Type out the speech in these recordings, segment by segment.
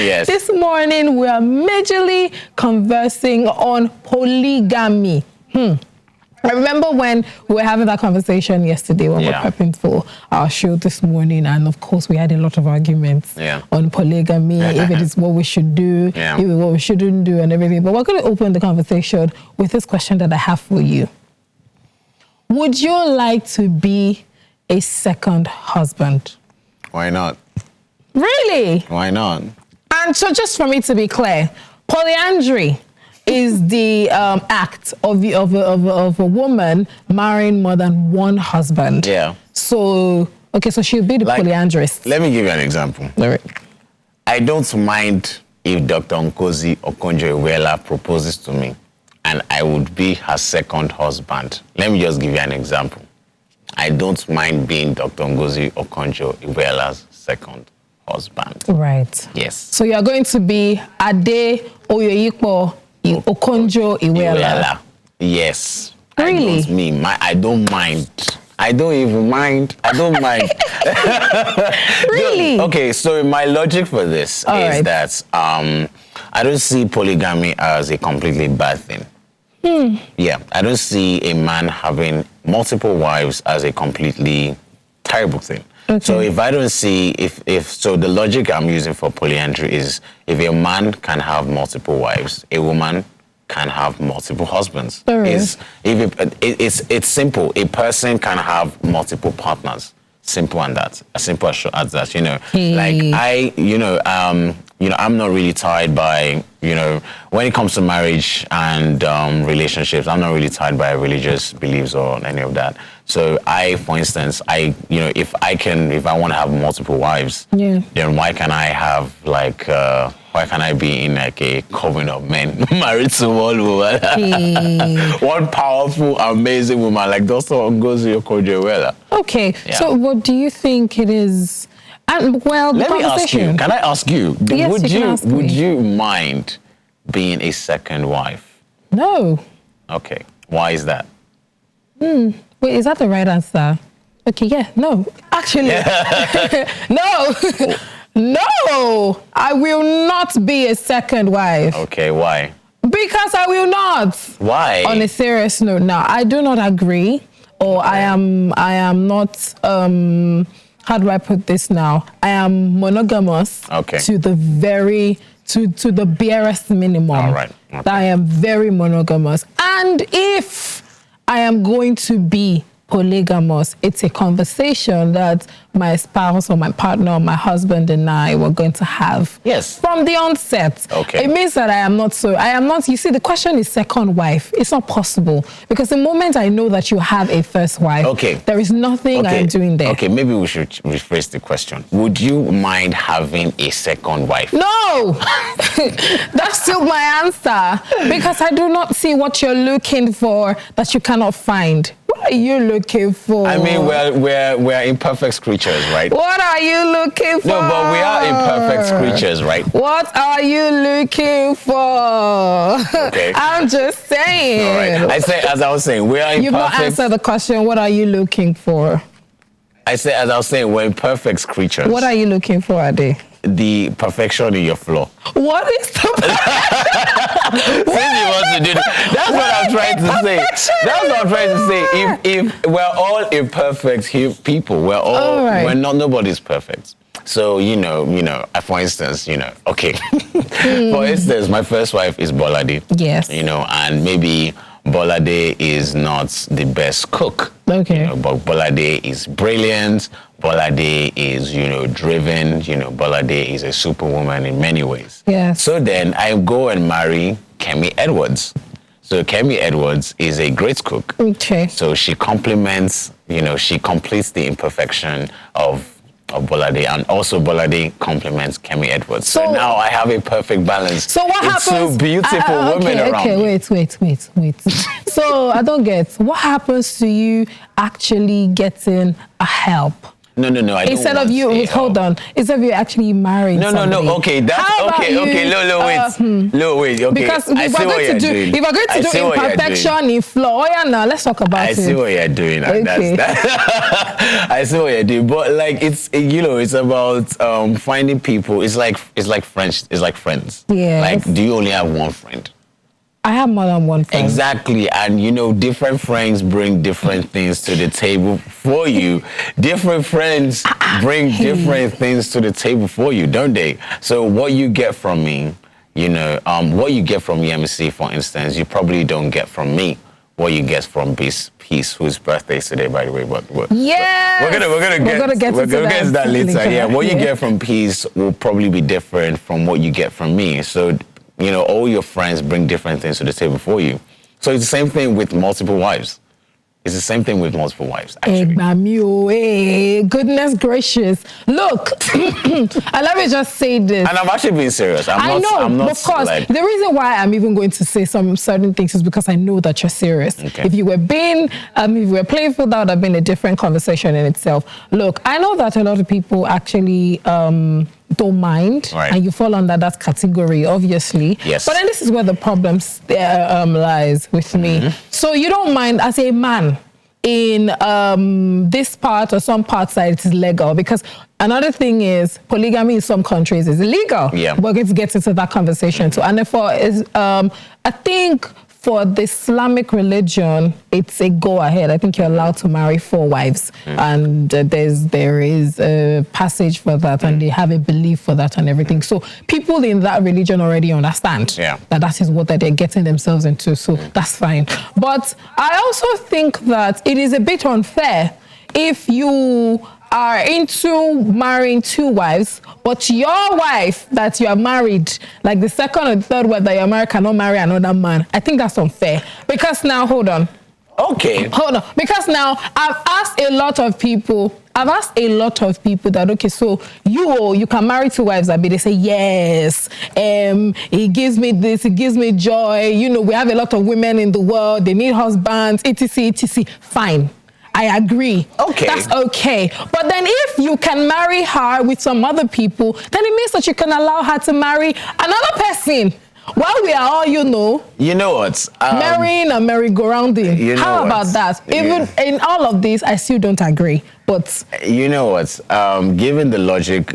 Yes. This morning, we are majorly conversing on polygamy. I remember when we were having that conversation yesterday when we were prepping for our show this morning, and of course we had a lot of arguments on polygamy, if it is what we should do, if it is what we shouldn't do, and everything. But we're going to open the conversation with this question that I have for you. Would you like to be a second husband? Why not? Really? Why not? And so just for me to be clear, polyandry is the act of a woman marrying more than one husband. Yeah. So, okay, so she'll be the polyandrist. Let me give you an example. All right. I don't mind if Dr. Nkosi Okonjo-Iweala proposes to me and I would be her second husband. Let me just give you an example. I don't mind being Dr. Ngozi Okonjo-Iweala's second husband. Right. Yes. So you're going to be Ade Oyeyipo Okonjo-Iweala. Yes. Really? I don't mind. I don't even mind. I don't mind. Really? Okay, so my logic for this is that I don't see polygamy as a completely bad thing. Yeah, I don't see a man having multiple wives as a completely terrible thing. Okay. So if I don't see, so the logic I'm using for polyandry is if a man can have multiple wives, a woman can have multiple husbands. It's simple. A person can have multiple partners. Simple and that. As simple as that, you know. Like I'm not really tied by, when it comes to marriage and relationships, I'm not really tied by religious beliefs or any of that. So for instance, if I want to have multiple wives, then why can't I have why can't I be in like a coven of men married to one woman? One powerful, amazing woman like Dr. Ngozi Okonjo-Iweala. Okay, so what do you think it is? And well, let me ask you. Can I ask you? Yes, would you mind being a second wife? No. Okay. Why is that? Wait, is that the right answer? Okay, yeah. No. Actually, no. No, I will not be a second wife. Okay, why? Because I will not. Why? On a serious note, now I do not agree, or I am not. How do I put this now? I am monogamous to the barest minimum. All right. Okay. I am very monogamous, and if I am going to be polygamous, it's a conversation that my spouse or my partner or my husband and I were going to have from the onset. Okay. It means that I am not, you see, the question is second wife. It's not possible because the moment I know that you have a first wife, there is nothing I'm doing there. Okay, maybe we should rephrase the question. Would you mind having a second wife? No! That's still my answer because I do not see what you're looking for that you cannot find. What are you looking for? I mean, we're imperfect creatures, right? What are you looking for? No, but we are imperfect creatures, right? What are you looking for? Okay. I'm just saying. All right. As I was saying, we are imperfect. You've not answered the question, what are you looking for? As I was saying, we're imperfect creatures. What are you looking for, Ade? The perfection in your flaw. What is the Since you want to do that, that's what I'm trying to say. That's what I'm trying to say. If we're all imperfect people, we're not, nobody's perfect. So, for instance, okay. For instance, my first wife is Bolade. Yes. And maybe Bolade is not the best cook. Okay. But Bolade is brilliant. Bolade is, driven. Bolade is a superwoman in many ways. Yes. So then I go and marry Kemi Edwards. So Kemi Edwards is a great cook. Okay. So she complements, she completes the imperfection of Bolade, and also Bolade complements Kemi Edwards. So now I have a perfect balance. So what happens? Two beautiful women around me. Wait. So I don't get, what happens to you actually getting a help? No. I don't Instead want of you, hold on. Instead of you actually marrying somebody. No. Okay, that's okay. No, wait. Okay, because if we're going to do imperfection in flaw, now let's talk about it. I see what you're doing. Okay. I see what you're doing. But like, it's about finding people. It's like friends. It's like friends. Yeah. Like, do you only have one friend? I have more than one friend. Exactly. And different friends bring different things to the table for you. Different friends bring different things to the table for you, don't they? So what you get from me, what you get from MC, for instance, you probably don't get from me. What you get from Peace, whose birthday is today, by the way. Yes! We're gonna get to that later. Yeah. What you get from Peace will probably be different from what you get from me. So all your friends bring different things to the table for you. So it's the same thing with multiple wives. Actually. Goodness gracious. Look, and let me just say this. And I'm actually being serious. I'm not, of course. The reason why I'm even going to say some certain things is because I know that you're serious. Okay. If you were playful, that would have been a different conversation in itself. Look, I know that a lot of people actually don't mind, right, and you fall under that category, obviously. Yes. But then this is where the problem lies with me. So you don't mind as a man in this part or some parts that it is legal, because another thing is polygamy in some countries is illegal. Yeah. We're going to get into that conversation too. And therefore, I think for the Islamic religion, it's a go-ahead. I think you're allowed to marry 4 wives. And there is a passage for that, and they have a belief for that and everything. So people in that religion already understand that is what they're getting themselves into. So that's fine. But I also think that it is a bit unfair if you are into marrying 2 wives, but your wife that you are married, like the second or third wife that you're married, cannot marry another man. I think that's unfair. Because now, hold on. Okay. Hold on. Because now, I've asked a lot of people that, okay, so you can marry 2 wives, Abi. They say, yes, he gives me this, he gives me joy. We have a lot of women in the world, they need husbands, etc. Fine. I agree. Okay. That's okay. But then if you can marry her with some other people, then it means that you can allow her to marry another person. While we are all, You know what? marrying and merry-go-rounding. How about that? Even in all of this, I still don't agree. But you know what? Given the logic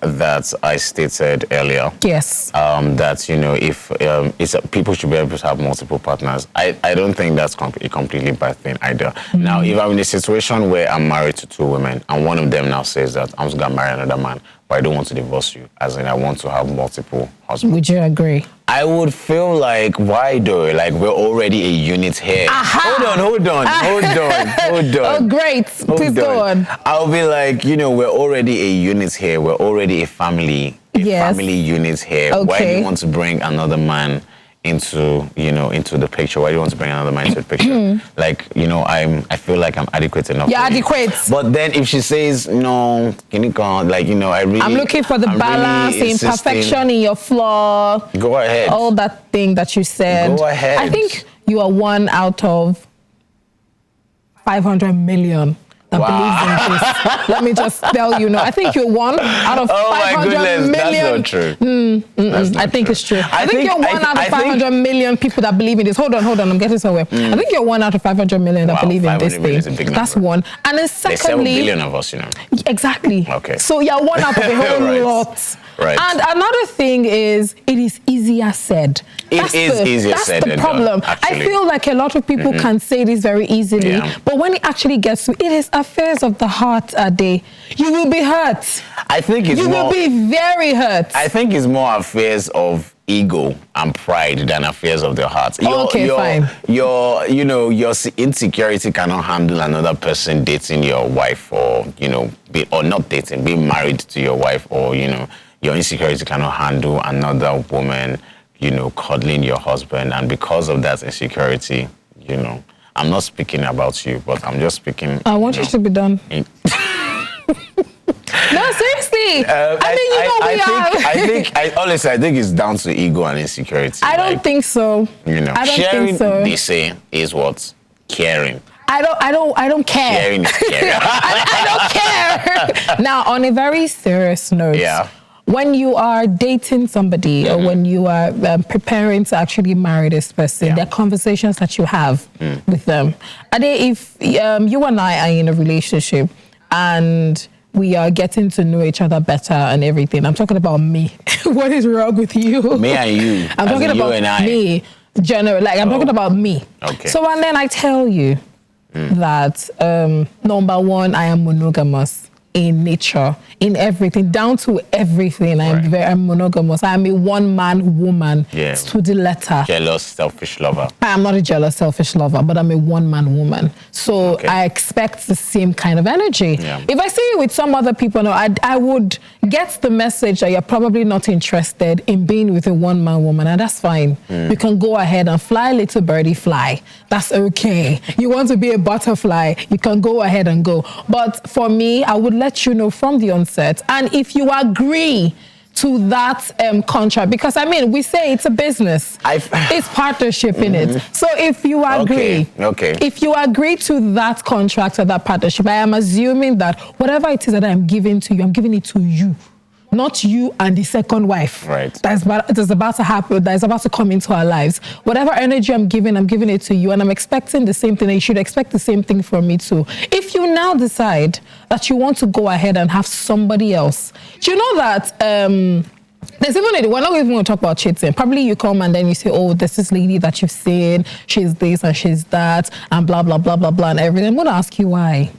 that I stated earlier, yes, that if people should be able to have multiple partners, I don't think that's a completely bad thing either. Now, if I'm in a situation where I'm married to 2 women and one of them now says that I'm just gonna marry another man, but I don't want to divorce you, as in I want to have multiple husbands. Would you agree? I would feel like, why though? Like, we're already a unit here. Aha! Hold on. Oh, great. Please go on. I'll be like, we're already a unit here. We're already a family. Family unit here. Okay. Why do you want to bring another man into the picture? Why do you want to bring another man into the picture? I feel like I'm adequate enough. You're adequate. But then if she says, no, can you go on? I'm looking for the balance, the imperfection in your flaw. Go ahead. All that thing that you said. Go ahead. I think you are 1 out of 500 million that believes in this. Let me just tell you now. I think you're 1 out of 500 million. That's not true. That's not I think true. it's true. I think you're 1 out of 500 million people that believe in this. Hold on. I'm getting somewhere. I think you're 1 out of 500 million that believe in this thing. That's one. And then secondly, there's 7 billion of us, Exactly. Okay. So you're 1 out of a whole lot. Right. And another thing is, it is easier said. That's the problem. I feel like a lot of people can say this very easily, but when it actually gets to it is affairs of the heart, Ade. You will be hurt. I think you will be very hurt. I think it's more affairs of ego and pride than affairs of the heart. Fine. Your insecurity cannot handle another person dating your wife, or not dating, being married to your wife, or your insecurity cannot handle another woman, cuddling your husband. And because of that insecurity, I'm not speaking about you, but I'm just speaking. I want you to be done. No, seriously. Honestly, I think it's down to ego and insecurity. I don't think so. Sharing, they say, is what? Caring. I don't care. Sharing is caring. I don't care. Now, on a very serious note, Yeah. when you are dating somebody or when you are preparing to actually marry this person, there are conversations that you have with them. If you and I are in a relationship and we are getting to know each other better and everything, I'm talking about me. What is wrong with you? Me and you. I'm talking about me. General, like I'm talking about me. Okay. So and then I tell you that number one, I am monogamous in nature, in everything, down to everything. I'm monogamous. I am a one-man woman to the letter. Jealous, selfish lover. I am not a jealous, selfish lover, but I'm a one-man woman. So I expect the same kind of energy. Yeah. If I see you with some other people, no, I would get the message that you're probably not interested in being with a one-man woman, and that's fine. You can go ahead and fly, little birdie, fly. That's okay. You want to be a butterfly, you can go ahead and go. But for me, I would let you know from the onset, and if you agree to that contract, because I mean, we say it's a business, it's partnership in it. So if you agree, if you agree to that contract or that partnership, I am assuming that whatever it is that I'm giving to you, I'm giving it to you. Not you and the second wife. Right. That is about to happen, that is about to come into our lives. Whatever energy I'm giving it to you, and I'm expecting the same thing, and you should expect the same thing from me too. If you now decide that you want to go ahead and have somebody else, do you know that there's even we're not even going to talk about cheating. Probably you come and then you say, oh, there's this lady that you've seen, she's this and she's that, and blah, blah, blah, blah, blah, and everything. I'm going to ask you why.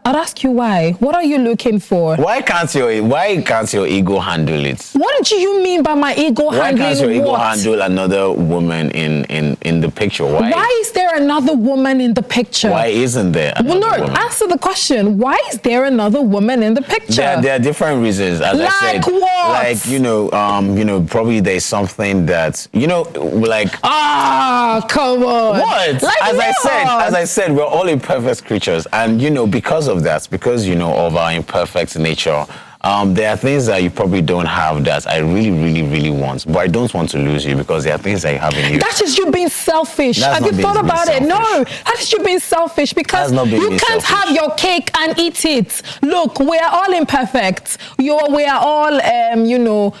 I'd ask you why. What are you looking for? Why can't your ego handle it? What do you mean by my ego handling? Why can't your ego handle another woman in the picture? Why is there another woman in the picture? Why isn't there another woman? Answer the question. Why is there another woman in the picture? There are different reasons, as I said. What? Like, probably there's something that, like... come on. What? Like as I said, we're all imperfect creatures. And, because of that, because, of our imperfect nature, there are things that you probably don't have that I really, really, really want. But I don't want to lose you because there are things that you have in you. That is you being selfish. Have you thought about it? No, that is you being selfish because you can't have your cake and eat it. Look, we are all imperfect. We are all,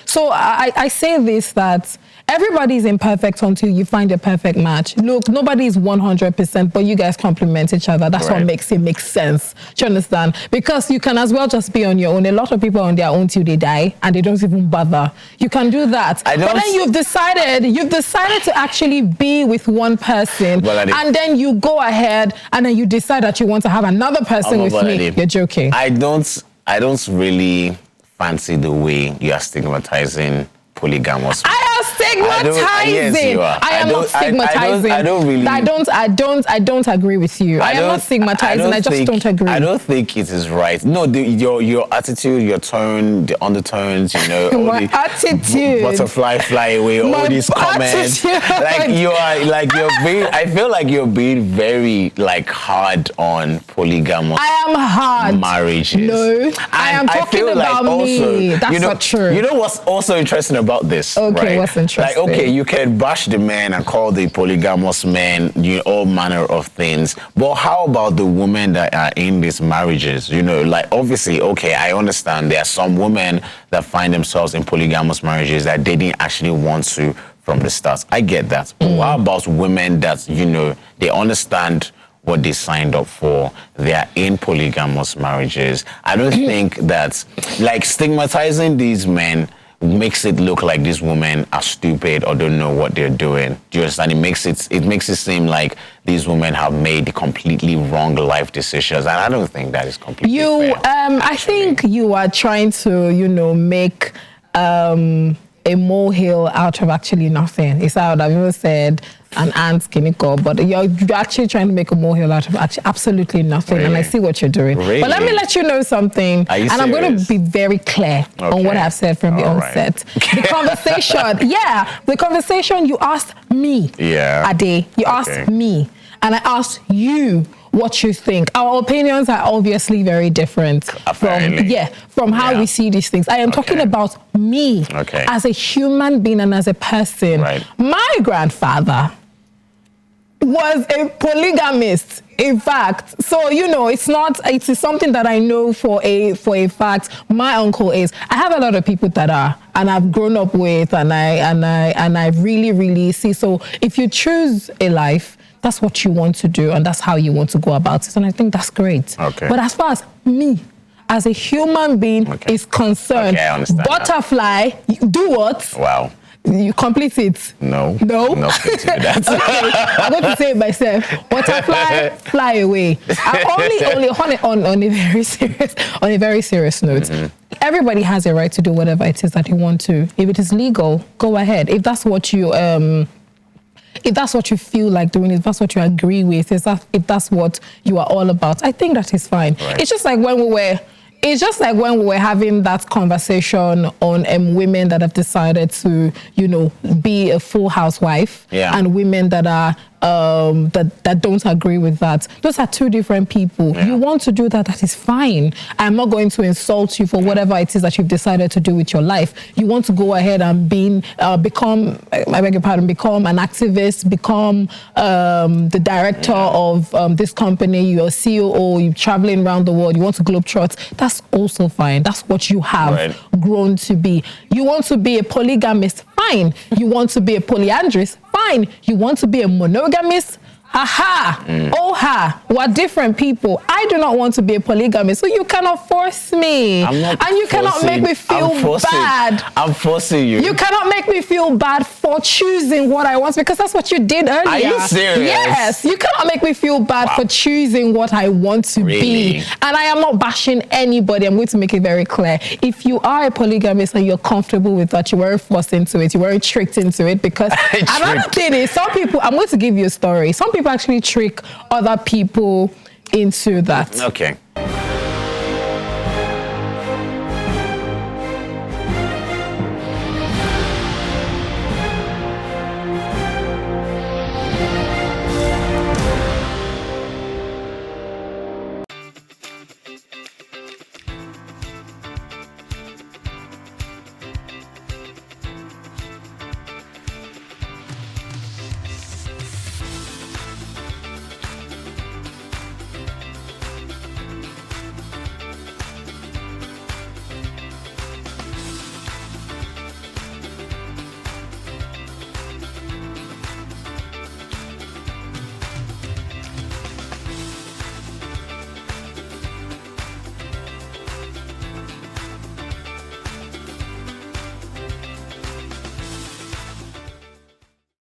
So I say this, that everybody is imperfect until you find a perfect match. Look, nobody is 100%, but you guys complement each other. That's what makes it make sense. Do you understand? Because you can as well just be on your own. A lot of people are on their own till they die, and they don't even bother. You can do that. But then you've decided to actually be with one person, and then you go ahead and then you decide that you want to have another person with me. You're joking. I don't really fancy the way you are stigmatizing polygamous. I am stigmatizing. I am not stigmatizing. I don't agree with you. I am not stigmatizing. I just don't agree. I don't think it is right. No, your attitude, your tone, the undertones, my attitude, butterfly fly away, all these comments. I feel like you're being very hard on polygamous. I am hard. Marriages. No, I am talking about me. That's not true. You know what's also interesting about this? Okay, right? What's interesting? You can bash the man and call the polygamous men, all manner of things. But how about the women that are in these marriages? Obviously, I understand there are some women that find themselves in polygamous marriages that they didn't actually want to from the start. I get that. But what about women that, they understand what they signed up for? They are in polygamous marriages. I don't think that, stigmatizing these men makes it look like these women are stupid or don't know what they're doing. Do you understand? It makes it seem like these women have made completely wrong life decisions, and I don't think that is completely fair. I think you are trying to, make a molehill out of actually nothing. It's how I've ever said an ant can go, but you're actually trying to make a molehill out of absolutely nothing. Really? And I see what you're doing. Really? But let me let you know something. Are you serious? I'm going to be very clear on what I've said from the onset. The conversation you asked me, Ade, you asked me, and I asked you what you think. Our opinions are obviously very different from how we see these things. I am talking about me as a human being and as a person. Right. My grandfather was a polygamist In fact, so it's not. It is something that I know for a fact. My uncle is. I have a lot of people that are, and I've grown up with, and I really see. So if you choose a life, that's what you want to do, and that's how you want to go about it, and I think that's great. Okay. But as far as me, as a human being, is concerned, butterfly, do what? Wow. You complete it. No. No. Not going to do that. Okay, I'm going to say it myself. Butterfly, fly away. Only on a very serious note. Everybody has a right to do whatever it is that they want to. If it is legal, go ahead. If that's what you feel like doing, if that's what you agree with, if that's what you are all about, I think that is fine. Right. It's just like when we were having that conversation on women that have decided to, be a full housewife, and women that are that don't agree with that. Those are two different people. Yeah. You want to do that, that is fine. I'm not going to insult you for whatever it is that you've decided to do with your life. You want to go ahead and become an activist, become the director of this company, you're a CEO, you're traveling around the world, you want to globetrot. That's also fine. That's what you have grown to be. You want to be a polygamist, fine. You want to be a polyandrist, fine. You want to be a monogamist, we're different people. I do not want to be a polygamist, so you cannot force me. And you cannot make me feel bad. I'm forcing you. You cannot make me feel bad for choosing what I want, because that's what you did earlier. Are you serious? Yes. You cannot make me feel bad for choosing what I want to be. And I am not bashing anybody. I'm going to make it very clear. If you are a polygamist and you're comfortable with that, you weren't forced into it, you weren't tricked into it, because another thing is, some people, I'm going to give you a story. Some people actually trick other people into that. Okay.